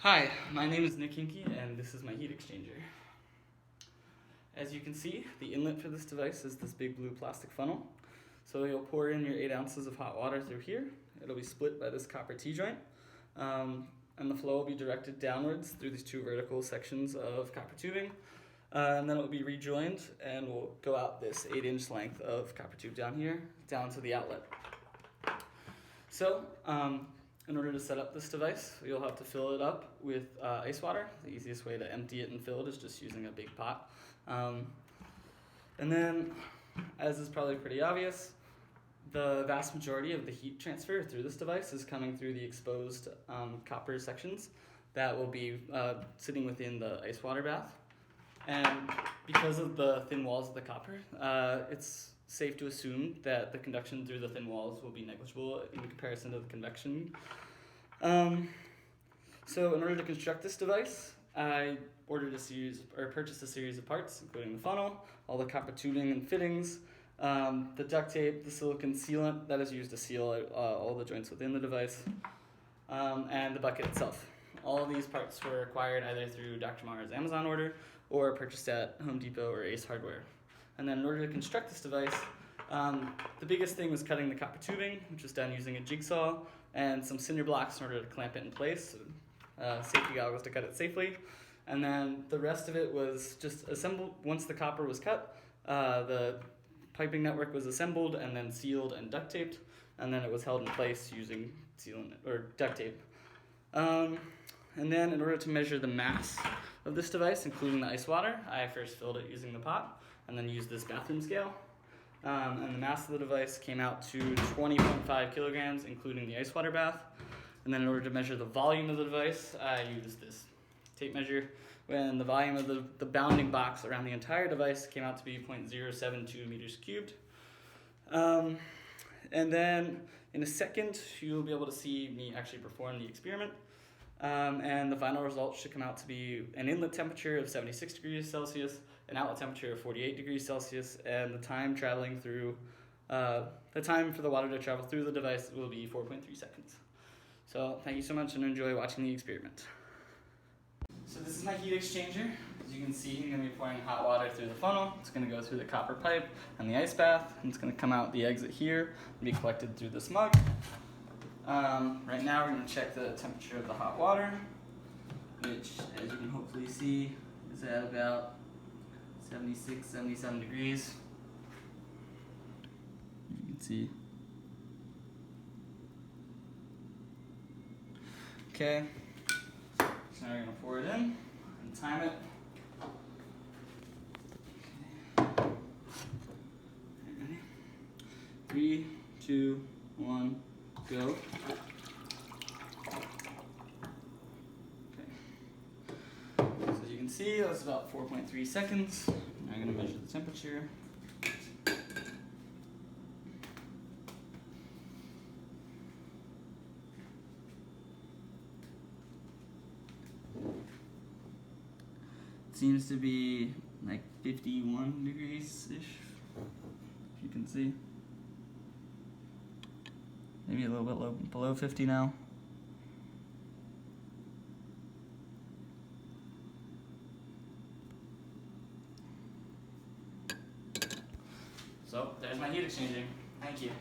Hi, my name is Nick Hinke, and this is my heat exchanger. As you can see, the inlet for this device is this big blue plastic funnel. So you'll pour in your 8 ounces of hot water through here. It'll be split by this copper T-joint, and the flow will be directed downwards through these two vertical sections of copper tubing, and then it will be rejoined and will go out this 8-inch length of copper tube down here, down to the outlet. So, in order to set up this device, you'll have to fill it up with ice water. The easiest way to empty it and fill it is just using a big pot. And then, as is probably pretty obvious, the vast majority of the heat transfer through this device is coming through the exposed copper sections that will be sitting within the ice water bath. And because of the thin walls of the copper, it's safe to assume that the conduction through the thin walls will be negligible in comparison to the convection. So in order to construct this device, I purchased a series of parts, including the funnel, all the copper tubing and fittings, the duct tape, the silicone sealant that is used to seal all the joints within the device, and the bucket itself. All of these parts were acquired either through Dr. Marr's Amazon order or purchased at Home Depot or Ace Hardware. And then in order to construct this device, the biggest thing was cutting the copper tubing, which was done using a jigsaw and some cinder blocks in order to clamp it in place, safety goggles to cut it safely. And then the rest of it was just assembled. Once the copper was cut, the piping network was assembled and then sealed and duct taped, and then it was held in place using sealant or duct tape. And then in order to measure the mass of this device, including the ice water, I first filled it using the pot and then used this bathroom scale. And the mass of the device came out to 20.5 kilograms, including the ice water bath. And then in order to measure the volume of the device, I used this tape measure, when the volume of the bounding box around the entire device came out to be 0.072 meters cubed. And then in a second, you'll be able to see me actually perform the experiment. And the final results should come out to be an inlet temperature of 76 degrees Celsius, an outlet temperature of 48 degrees Celsius, and the time for the water to travel through the device will be 4.3 seconds. So thank you so much and enjoy watching the experiment. So this is my heat exchanger. As you can see, I'm going to be pouring hot water through the funnel. It's going to go through the copper pipe and the ice bath, and it's going to come out the exit here and be collected through this mug. Right now we're going to check the temperature of the hot water, which, as you can hopefully see, is at about 76, 77 degrees. You can see. Okay, so now we're going to pour it in and time it. Okay. Ready? 3, 2, 1, go. Okay. So as you can see, that's about 4.3 seconds. Now I'm going to measure the temperature. Seems to be like 51 degrees-ish, if you can see. Maybe a little bit below 50 now. So there's my heat exchanger. Thank you.